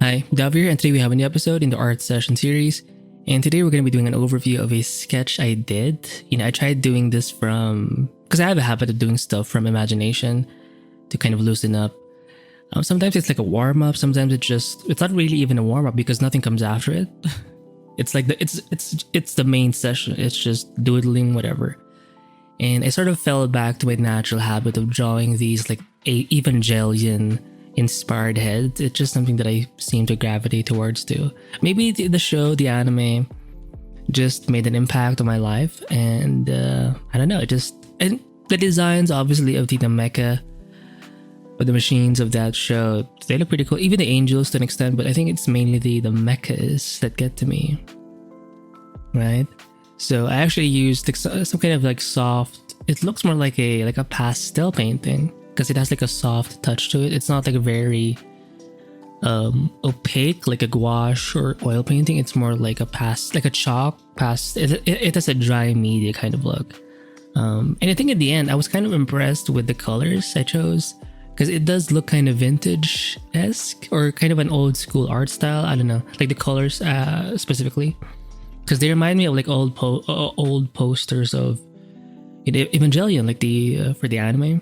Hi, Dav here, and today we have a new episode in the art session series. And today we're going to be doing an overview of a sketch I did. I tried doing this because I have a habit of doing stuff from imagination to kind of loosen up. Sometimes it's like a warm-up, sometimes it's not really even a warm-up because nothing comes after it. It's like it's the main session, it's just doodling, whatever. And I sort of fell back to my natural habit of drawing these like Evangelion inspired heads. It's just something that I seem to gravitate towards too. Maybe the show, the anime, just made an impact on my life, and I don't know. And the designs, obviously, of the mecha, but the machines of that show, they look pretty cool. Even the angels to an extent, but I think it's mainly the mechas that get to me, right? So I actually used like some kind of like soft. It looks more like a pastel painting, because it has like a soft touch to it. It's not like a very opaque, like a gouache or oil painting. It's more like a chalk pastel. It has a dry media kind of look. And I think at the end, I was kind of impressed with the colors I chose, because it does look kind of vintage-esque or kind of an old school art style. I don't know, like the colors specifically, because they remind me of like old posters of Evangelion, like for the anime.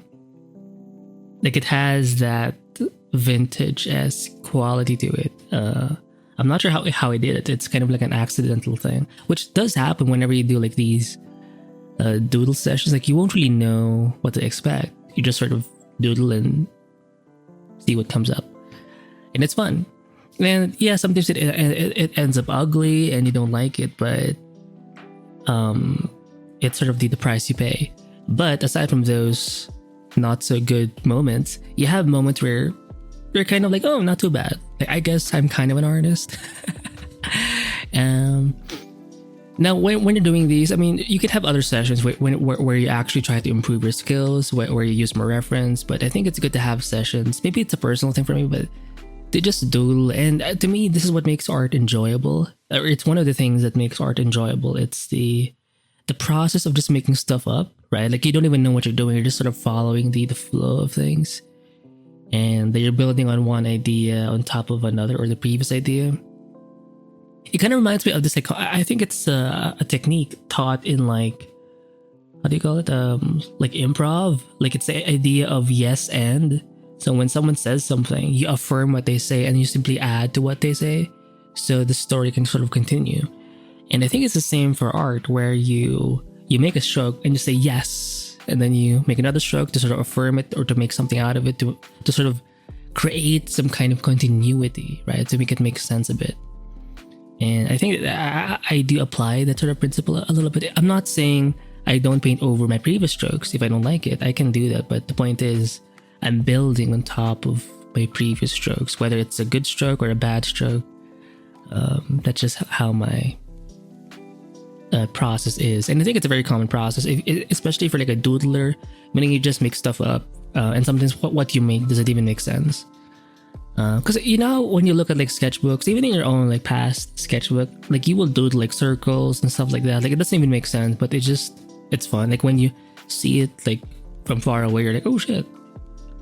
Like it has that vintage-esque quality to it. I'm not sure how I did it. It's kind of like an accidental thing, which does happen whenever you do like these doodle sessions. Like you won't really know what to expect. You just sort of doodle and see what comes up, and it's fun. And yeah, sometimes it ends up ugly and you don't like it, but it's sort of the price you pay. But aside from those not so good moments, you have moments where you're kind of like, oh, not too bad. Like, I guess I'm kind of an artist. Now, when you're doing these, I mean, you could have other sessions where you actually try to improve your skills, where you use more reference. But I think it's good to have sessions. Maybe it's a personal thing for me, but they just doodle. And to me, this is what makes art enjoyable. Or it's one of the things that makes art enjoyable. It's the process of just making stuff up, right? Like you don't even know what you're doing. You're just sort of following the flow of things, and then you're building on one idea on top of another, or the previous idea. It kind of reminds me of this, like, I think it's a technique taught in like, how do you call it? Like improv. Like it's the idea of yes and. So when someone says something, you affirm what they say and you simply add to what they say, so the story can sort of continue. And I think it's the same for art, where you make a stroke and you say yes, and then you make another stroke to sort of affirm it or to make something out of it, to sort of create some kind of continuity, right? To make it make sense a bit. And I think that I do apply that sort of principle a little bit. I'm not saying I don't paint over my previous strokes. If I don't like it, I can do that. But the point is, I'm building on top of my previous strokes, whether it's a good stroke or a bad stroke. That's just how my process is. And I think it's a very common process, especially for like a doodler, meaning you just make stuff up, and sometimes what you make doesn't even make sense. Because when you look at like sketchbooks, even in your own like past sketchbook, like you will doodle like circles and stuff like that. Like it doesn't even make sense, but it's fun. Like when you see it like from far away, you're like, oh shit.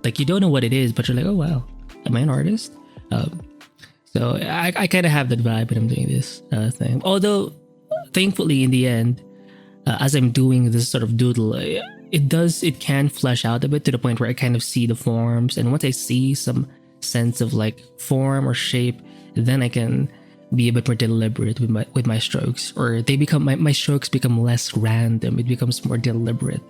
Like you don't know what it is, but you're like, oh wow, am I an artist? So I kind of have that vibe when I'm doing this thing. Although thankfully in the end, as I'm doing this sort of doodle, it can flesh out a bit to the point where I kind of see the forms, and once I see some sense of like form or shape, then I can be a bit more deliberate with my strokes, or they become my strokes become less random. It becomes more deliberate.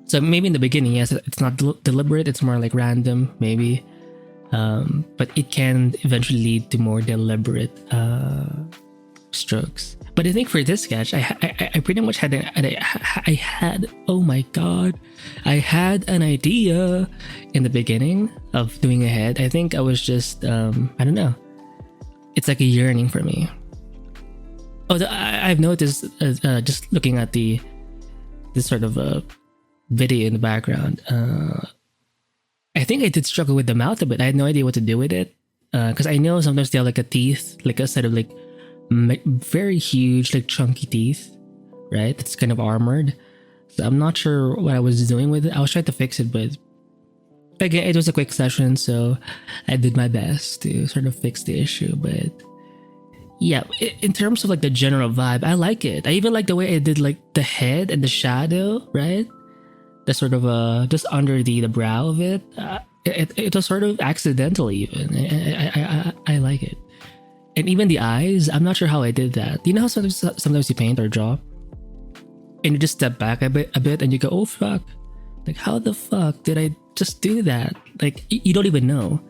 So maybe in the beginning, yes, it's not deliberate, it's more like random maybe, but it can eventually lead to more deliberate strokes. But I think for this sketch, I pretty much had oh my god, I had an idea in the beginning of doing a head. I think I was just I don't know, it's like a yearning for me. I've noticed just looking at this sort of video in the background, I think I did struggle with the mouth a bit. I had no idea what to do with it, because I know sometimes they have like a teeth, like a set of like very huge, like chunky teeth, right? It's kind of armored. So I'm not sure what I was doing with it. I was trying to fix it, but Again, it was a quick session, so I did my best to sort of fix the issue. But yeah, in terms of like the general vibe, I like it. I even like the way I did like the head and the shadow, right? The sort of just under the brow of it. It was sort of accidental even. I like it. And even the eyes, I'm not sure how I did that. You know how sometimes you paint or draw and you just step back a bit and you go, oh fuck. Like how the fuck did I just do that? Like you don't even know.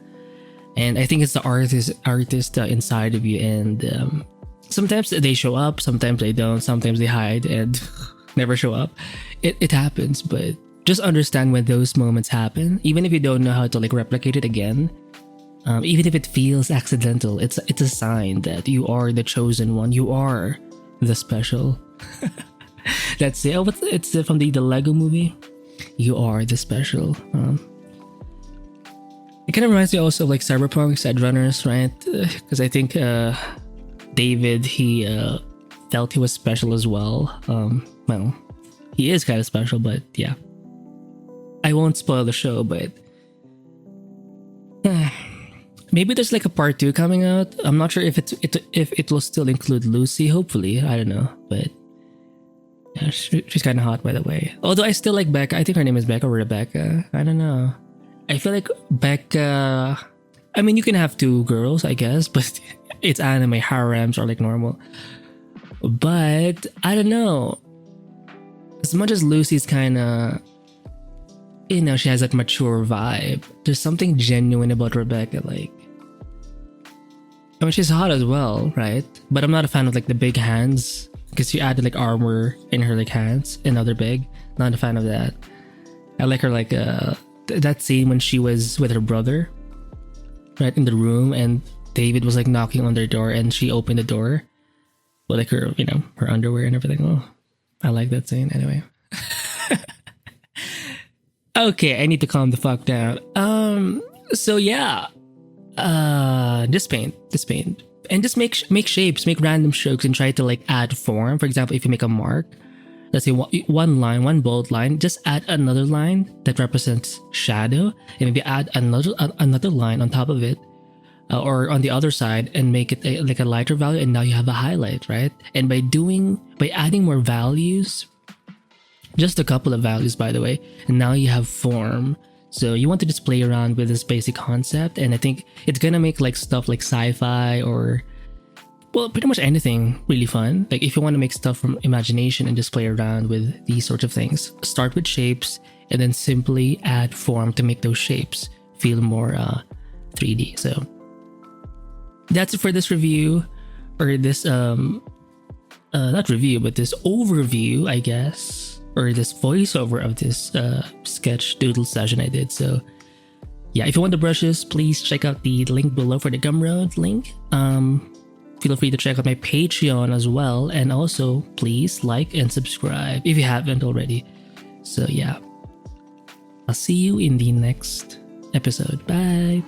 And I think it's the artist inside of you, and sometimes they show up, sometimes they don't, sometimes they hide and never show up. It happens, but just understand when those moments happen, even if you don't know how to like replicate it again. Even if it feels accidental, it's a sign that you are the chosen one. You are the special. That's it. Oh, it's from the Lego movie. You are the special. It kind of reminds me also of like Cyberpunk Side Runners, right? Because I think David, he felt he was special as well. Well, he is kind of special, but yeah. I won't spoil the show, but maybe there's like a part 2 coming out. I'm not sure if it will still include Lucy. Hopefully, I don't know, but yeah, she's kind of hot, by the way. Although I still like Becca. I think her name is Becca or Rebecca. I don't know. I feel like Becca. I mean, you can have 2 girls, I guess, but it's anime. Harems are like normal. But I don't know. As much as Lucy's kind of, you know, she has that mature vibe, there's something genuine about Rebecca. Like, I mean, she's hot as well, right? But I'm not a fan of like the big hands, because she added like armor in her like hands and other big. Not a fan of that. I like her like that scene when she was with her brother, right, in the room, and David was like knocking on their door, and she opened the door with like her, you know, her underwear and everything. Oh, I like that scene. Anyway. Okay, I need to calm the fuck down. So yeah, just paint, and just make shapes, make random strokes, and try to like add form. For example, if you make a mark, let's say one line, one bold line, just add another line that represents shadow, and maybe add another line on top of it, or on the other side, and make it like a lighter value, and now you have a highlight, right? And by adding more values, just a couple of values, by the way, and now you have form. So you want to just play around with this basic concept, and I think it's gonna make like stuff like sci-fi or, well, pretty much anything really fun. Like if you want to make stuff from imagination and just play around with these sorts of things, start with shapes and then simply add form to make those shapes feel more 3D. So that's it for this review, or this not review, but this overview, I guess, or this voiceover of this sketch doodle session I did. So yeah, if you want the brushes, please check out the link below for the Gumroad link. Feel free to check out my Patreon as well, and also please like and subscribe if you haven't already. So yeah, I'll see you in the next episode. Bye.